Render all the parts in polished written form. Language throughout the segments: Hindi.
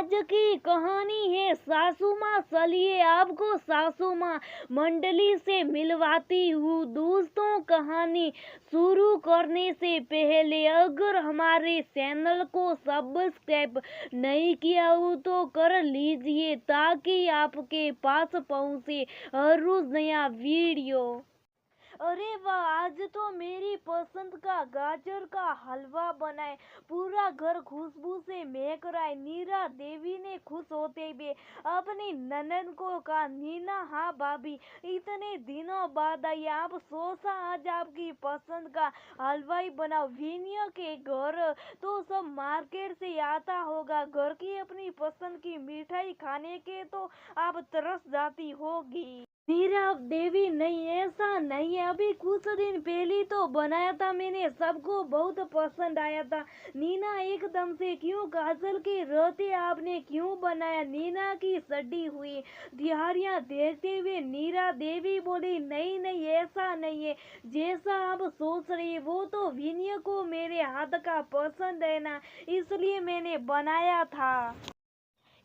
आज की कहानी है सासू माँ। चलिए आपको सासू माँ मंडली से मिलवाती हूँ। दोस्तों, कहानी शुरू करने से पहले अगर हमारे चैनल को सब्सक्राइब नहीं किया हो तो कर लीजिए ताकि आपके पास पहुँचे हर रोज नया वीडियो। अरे वाह, आज तो मेरी पसंद का गाजर का हलवा बनाए, पूरा घर खुशबू से महक रहा है। नीरा देवी ने खुश होते हुए अपनी ननद को कहा, नीना हाँ भाभी, इतने दिनों बाद आई, आप सोचा आज आपकी पसंद का हलवा ही बनाओ। विनिया के घर तो सब मार्केट से आता होगा, घर की अपनी पसंद की मिठाई खाने के तो आप तरस जाती होगी। नीरा देवी, नहीं ऐसा नहीं है, अभी कुछ दिन पहले तो बनाया था मैंने, सबको बहुत पसंद आया था। नीना एकदम से क्यों, काजल के रहते आपने क्यों बनाया? नीना की सड़ी हुई दिहाड़ियां देखते हुए नीरा देवी बोली, नहीं नहीं ऐसा नहीं है, जैसा आप सोच रही वो तो विनय को मेरे हाथ का पसंद है ना, इसलिए मैंने बनाया था।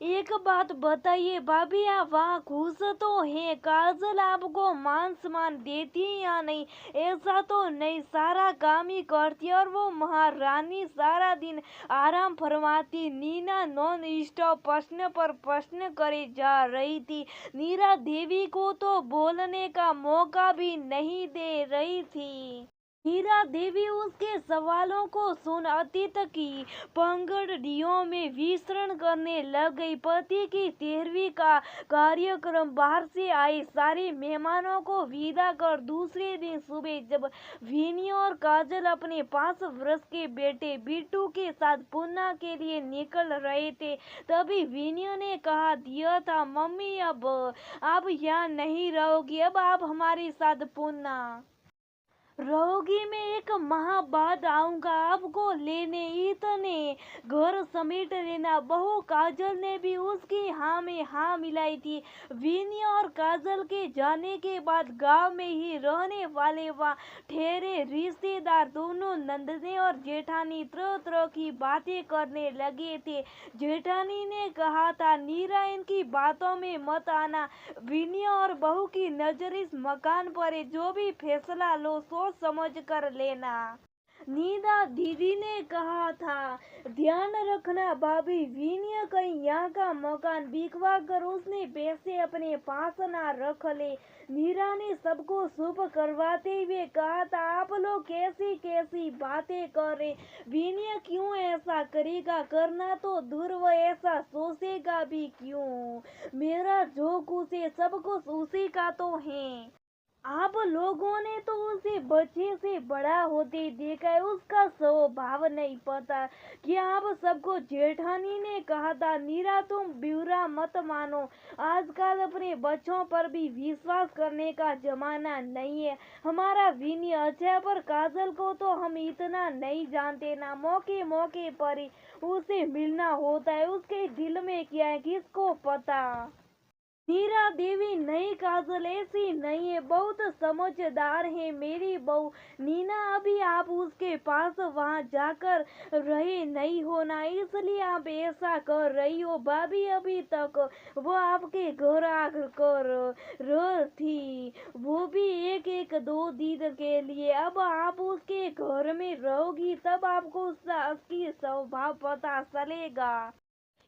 एक बात बताइए भाभी, आप वहाँ खुश तो हैं? काजल आपको मान सम्मान देती है या नहीं? ऐसा तो नहीं, सारा काम ही करती और वो महारानी सारा दिन आराम फरमाती। नीना नॉन स्टॉप प्रश्न पर प्रश्न करे जा रही थी। नीरा देवी को तो बोलने का मौका भी नहीं दे रही थी। हीरा देवी उसके सवालों को सुन अतीत की पंगड़ियों में विचरण करने लग गई। पति की 13वीं का कार्यक्रम, बाहर से आए सारे मेहमानों को विदा कर दूसरे दिन सुबह जब विनी और काजल अपने 5 वर्ष के बेटे बिट्टू के साथ पूना के लिए निकल रहे थे, तभी विनी ने कहा दिया था, मम्मी अब आप यहाँ नहीं रहोगी, अब आप हमारे साथ पूना रहोगी। मैं 1 माह बाद आऊंगा आपको लेने, इतने घर समेट लेना। बहू काजल ने भी उसकी हाँ में हाँ मिलाई थी। विनी और काजल के जाने के बाद गांव में ही रहने वाले वहाँ ठहरे रिश्तेदार दोनों नंदने और जेठानी तरह तरह की बातें करने लगे थे। जेठानी ने कहा था, नीरा इनकी बातों में मत आना, विनी और बहू की नजर इस मकान पर है, जो भी फैसला लो सोच समझ कर लेना। नीना दीदी ने कहा था, ध्यान रखना भाभी, विनय कहीं यहाँ का मकान बिकवा कर उसने पैसे अपने पास ना रख ले। नीरा ने सबको चुप करवाते हुए कहा था, आप लोग कैसी कैसी बातें कर रहे, विनय क्यों ऐसा करेगा? करना तो दूर, वो ऐसा सोचेगा भी क्यों? मेरा जो कुछ है सब कुछ उसी का तो है। आप लोगों ने तो उसे बच्चे से बड़ा होते देखा है, उसका स्वभाव नहीं पता कि आप सबको। जेठानी ने कहा था, नीरा तुम बुरा मत मानो, आजकल अपने बच्चों पर भी विश्वास करने का जमाना नहीं है। हमारा विनी अच्छा, पर काजल को तो हम इतना नहीं जानते ना, मौके मौके पर ही उसे मिलना होता है, उसके दिल में क्या है किसको पता। नीरा देवी, नहीं काजल ऐसी नहीं है, बहुत समझदार है मेरी बहू नीना, अभी आप उसके पास वहां जाकर रहे नहीं हो ना, इसलिए आप ऐसा कर रही हो। भाभी अभी तक वो आपके घर आकर रह थी, वो भी एक एक 2 दिन के लिए। अब आप उसके घर में रहोगी तब आपको उसका असली स्वभाव पता चलेगा।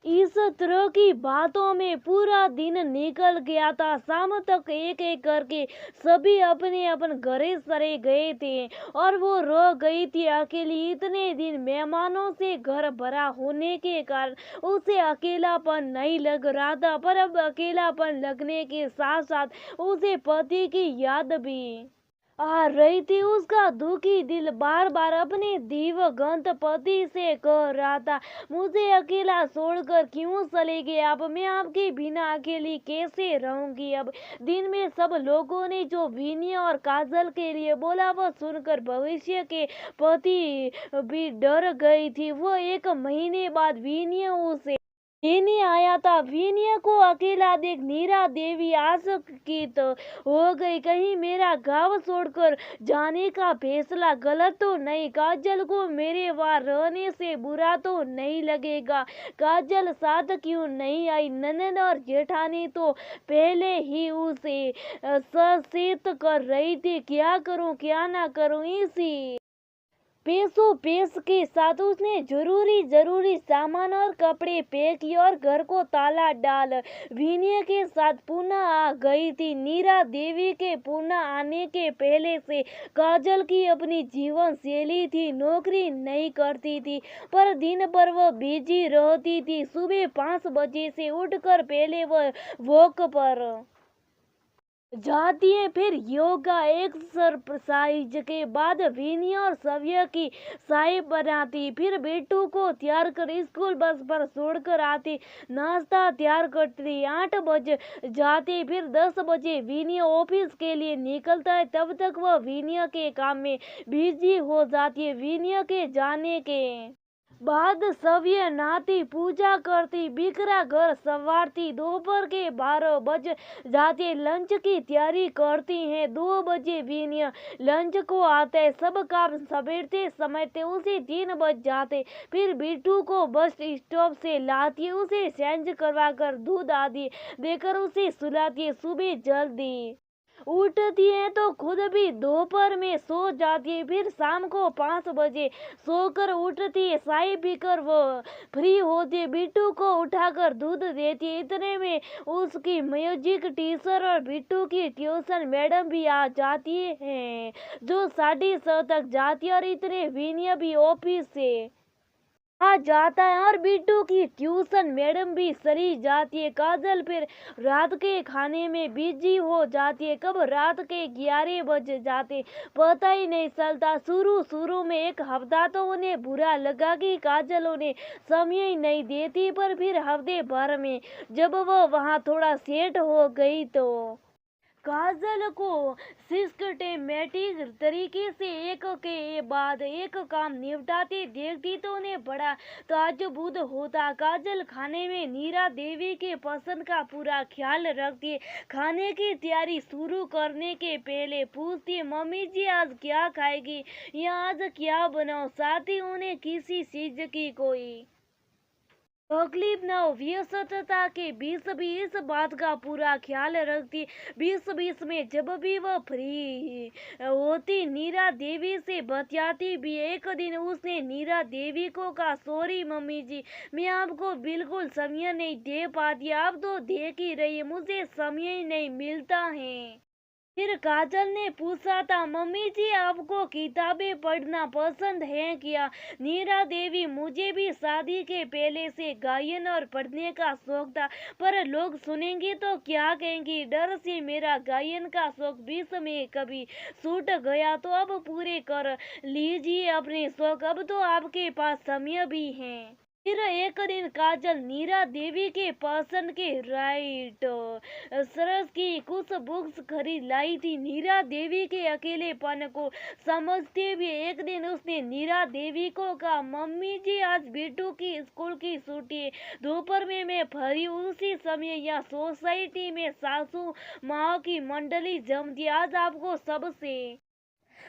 इस तरह की बातों में पूरा दिन निकल गया था। शाम तक एक एक करके सभी अपने अपने घरे सरे गए थे और वो रह गई थी अकेली। इतने दिन मेहमानों से घर भरा होने के कारण उसे अकेलापन नहीं लग रहा था, पर अब अकेलापन लगने के साथ साथ उसे पति की याद भी आ रही थी। उसका दुखी दिल बार बार अपने दिवंगत पति से कह रहा था, मुझे अकेला छोड़कर क्यों चले गए? अब मैं आपके बिना अकेली कैसे रहूंगी? अब दिन में सब लोगों ने जो विनय और काजल के लिए बोला वह सुनकर भविष्य के पति भी डर गई थी। वो 1 महीने बाद विनय उसे विनय आया था। विनय को अकेला देख नीरा देवी आशंकित हो गई, कहीं मेरा गांव छोड़कर जाने का फैसला गलत तो नहीं, काजल को मेरे वहां रहने से बुरा तो नहीं लगेगा। काजल साथ क्यों नहीं आई? ननद और जेठानी तो पहले ही उसे सचेत कर रही थी, क्या करूं क्या ना करूं। इसी पेशों पेश के साथ उसने जरूरी सामान और कपड़े पैक किए और घर को ताला डाल विनय के साथ पुनः आ गई थी। नीरा देवी के पुनः आने के पहले से काजल की अपनी जीवन शैली थी। नौकरी नहीं करती थी, पर दिन भर वह बिजी रहती थी। सुबह 5 बजे से उठकर पहले वह वॉक पर जाती है, फिर योगा एक्सरसाइज के बाद विनय और सव्य की चाय बनाती, फिर बेटू को तैयार कर स्कूल बस पर छोड़कर आती, नाश्ता तैयार करती। 8 बज जाते, फिर 10 बजे विनय ऑफिस के लिए निकलता है। तब तक वह विनय के काम में बिजी हो जाती है। विनय के जाने के बाद सव्य नहाती, पूजा करती, बिखरा घर संवारती। दोपहर के 12 बज जाते, लंच की तैयारी करती हैं। 2 बजे विनय लंच को आता है। सब काम समेटते समेटते उसे 3 बज जाते। फिर बिट्टू को बस स्टॉप से लाती है, उसे चेंज करवा कर दूध आदि देकर उसे सुलाती है। सुबह जल्दी उठती है तो खुद भी दोपहर में सो जाती है, फिर शाम को 5 बजे सोकर उठती है। चाय पीकर वो फ्री होती है, बिट्टू को उठाकर दूध देती है। इतने में उसकी म्यूजिक टीचर और बिट्टू की ट्यूशन मैडम भी आ जाती है, जो 6:30 तक जाती है। और इतने विनय भी ऑफिस से आ जाता है और बिट्टू की ट्यूशन मैडम भी सरी जाती है। काजल फिर रात के खाने में बिजी हो जाती है। कब रात के 11 बज जाते पता ही नहीं चलता। शुरू में एक हफ्ता तो उन्हें बुरा लगा कि काजल उन्हें समय ही नहीं देती, पर फिर हफ्ते भर में जब वो वहाँ थोड़ा सेट हो गई तो काजल को सिस्टमैटिक तरीके से एक के बाद एक काम निपटाते देखती तो उन्हें बड़ा ताज्जुब होता। काजल खाने में नीरा देवी के पसंद का पूरा ख्याल रखती है। खाने की तैयारी शुरू करने के पहले पूछती है, मम्मी जी आज क्या खाएगी या आज क्या बनाओ। साथ ही उन्हें किसी चीज की कोई तकलीफ न हो। व्यस्तता के बीच भी इस बात का पूरा ख्याल रखती। बीच में जब भी वह फ्री होती नीरा देवी से बतियाती भी। एक दिन उसने नीरा देवी को कहा, सॉरी मम्मी जी, मैं आपको बिल्कुल समय नहीं दे पाती। आप तो देख ही रही है, मुझे समय ही नहीं मिलता है। फिर काजल ने पूछा था, मम्मी जी आपको किताबें पढ़ना पसंद है क्या? नीरा देवी, मुझे भी शादी के पहले से गायन और पढ़ने का शौक था, पर लोग सुनेंगे तो क्या कहेंगे, डर से मेरा गायन का शौक बीच में कभी छूट गया। तो अब पूरे कर लीजिए अपने शौक, अब तो आपके पास समय भी है। फिर एक दिन काजल नीरा देवी के पसंद के राइट सरस की कुछ बुक्स खरीद लाई थी। नीरा देवी के अकेलेपन को समझते हुए एक दिन उसने नीरा देवी को कहा, मम्मी जी आज बिट्टू की स्कूल की छुट्टी है, दोपहर में मैं फ्री। उसी समय यहाँ सोसाइटी में सासू माँ की मंडली जमती, आज आपको सबसे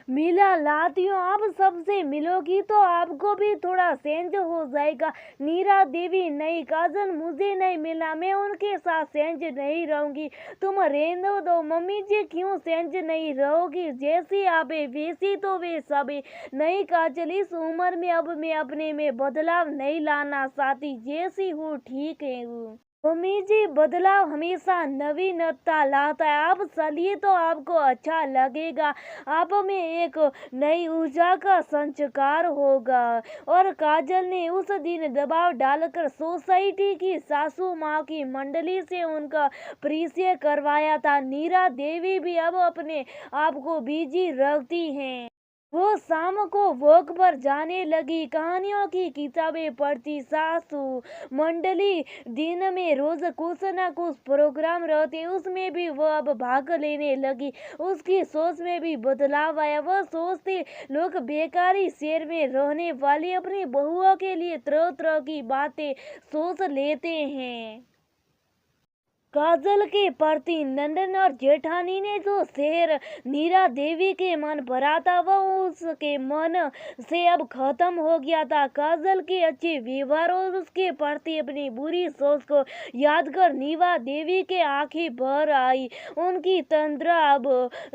मिला लाती हूँ। आप सबसे मिलोगी तो आपको भी थोड़ा चेंज हो जाएगा। नीरा देवी, नहीं काजल, मुझे नहीं मिला, मैं उनके साथ चेंज नहीं रहूंगी, तुम रहने दो। मम्मी जी क्यों चेंज नहीं रहोगी? जैसी आप वैसी तो वे सब। नहीं काजल, इस उम्र में अब मैं अपने में बदलाव नहीं लाना चाहती, जैसी हूँ ठीक है। मम्मी जी बदलाव हमेशा नवीनता लाता है, आप चलिए तो आपको अच्छा लगेगा, आप में एक नई ऊर्जा का संचार होगा। और काजल ने उस दिन दबाव डालकर सोसाइटी की सासू माँ की मंडली से उनका परिचय करवाया था। नीरा देवी भी अब अपने आप को बिजी रखती हैं। वो शाम को वॉक पर जाने लगी, कहानियों की किताबें पढ़ती। सासू मंडली दिन में रोज कुछ ना कुछ प्रोग्राम रहते, उसमें भी वो अब भाग लेने लगी। उसकी सोच में भी बदलाव आया। वह सोचती लोग बेकारी शहर में रहने वाली अपनी बहुओं के लिए तरह तरह की बातें सोच लेते हैं। काजल के प्रति नंदन और जेठानी ने जो शहर नीरा देवी के मन भरा था, वह उसके मन से अब खत्म हो गया था। काजल के अच्छे व्यवहार और उसके प्रति अपनी बुरी सोच को याद कर नीवा देवी के आंखें भर आई। उनकी तंद्रा अब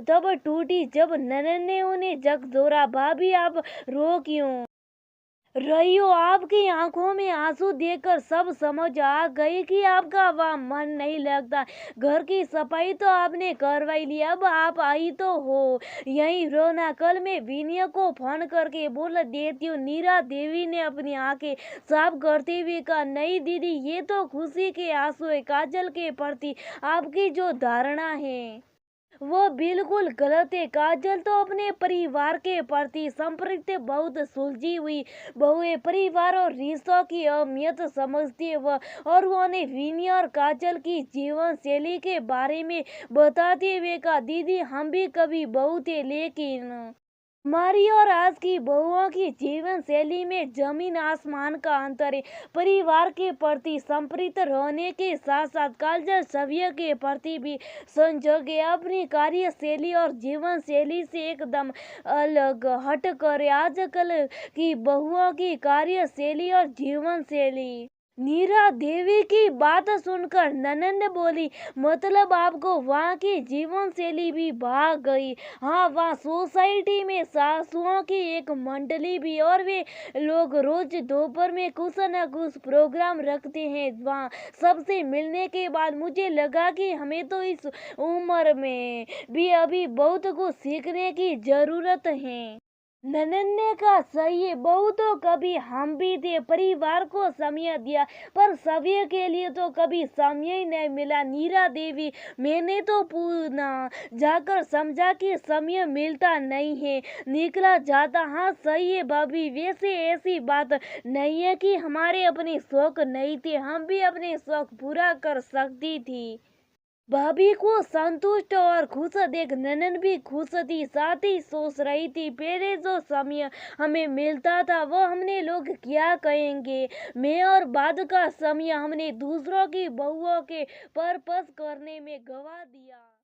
तब टूटी जब नंदन ने उन्हें झकझोरा, भाभी आप रो क्यों रही हो? आपकी आंखों में आंसू देखकर सब समझ आ गई कि आपका वहाँ मन नहीं लगता। घर की सफाई तो आपने करवाई ली, अब आप आई तो हो यहीं रोना। कल मैं विनय को फोन करके बोल देती हूँ। नीरा देवी ने अपनी आंखें साफ करते हुए कहा, नहीं दीदी, ये तो खुशी के आंसू है। काजल के प्रति आपकी जो धारणा है वो बिल्कुल गलत है। काजल तो अपने परिवार के प्रति संपृक्त बहुत सुलझी हुई बहू है। परिवार और रिश्तों की अहमियत समझती है वह, और उन्हें विनय और काजल की जीवन शैली के बारे में बताते हुए कहा, दीदी हम भी कभी बहू थे, लेकिन हमारी और आज की बहुओं की जीवन शैली में जमीन आसमान का अंतर है। परिवार के प्रति संपृक्त रहने के साथ साथ काजल सभ्य के प्रति भी संजोग है। अपनी कार्यशैली और जीवन शैली से एकदम अलग हट कर आजकल की बहुओं की कार्यशैली और जीवन शैली। नीरा देवी की बात सुनकर ननंद बोली, मतलब आपको वहाँ की जीवन शैली भी भाग गई? हाँ, वहाँ सोसाइटी में सासुओं की एक मंडली भी, और वे लोग रोज दोपहर में कुछ न कुछ प्रोग्राम रखते हैं। वहाँ सबसे मिलने के बाद मुझे लगा कि हमें तो इस उम्र में भी अभी बहुत कुछ सीखने की जरूरत है। ननन ने कहा, सही है बहू, तो कभी हम भी थे, परिवार को समय दिया, पर सभी के लिए तो कभी समय ही नहीं मिला। नीरा देवी, मैंने तो पूना जाकर समझा कि समय मिलता नहीं है, निकला जाता। हाँ सही है भाभी, वैसे ऐसी बात नहीं है कि हमारे अपने शौक नहीं थे, हम भी अपने शौक पूरा कर सकती थी। भाभी को संतुष्ट और खुश देख ननन भी खुश थी, साथ ही सोच रही थी, पहले जो समय हमें मिलता था वो हमने लोग क्या कहेंगे, मैं और बाद का समय हमने दूसरों की बहुओं के परपस करने में गवा दिया।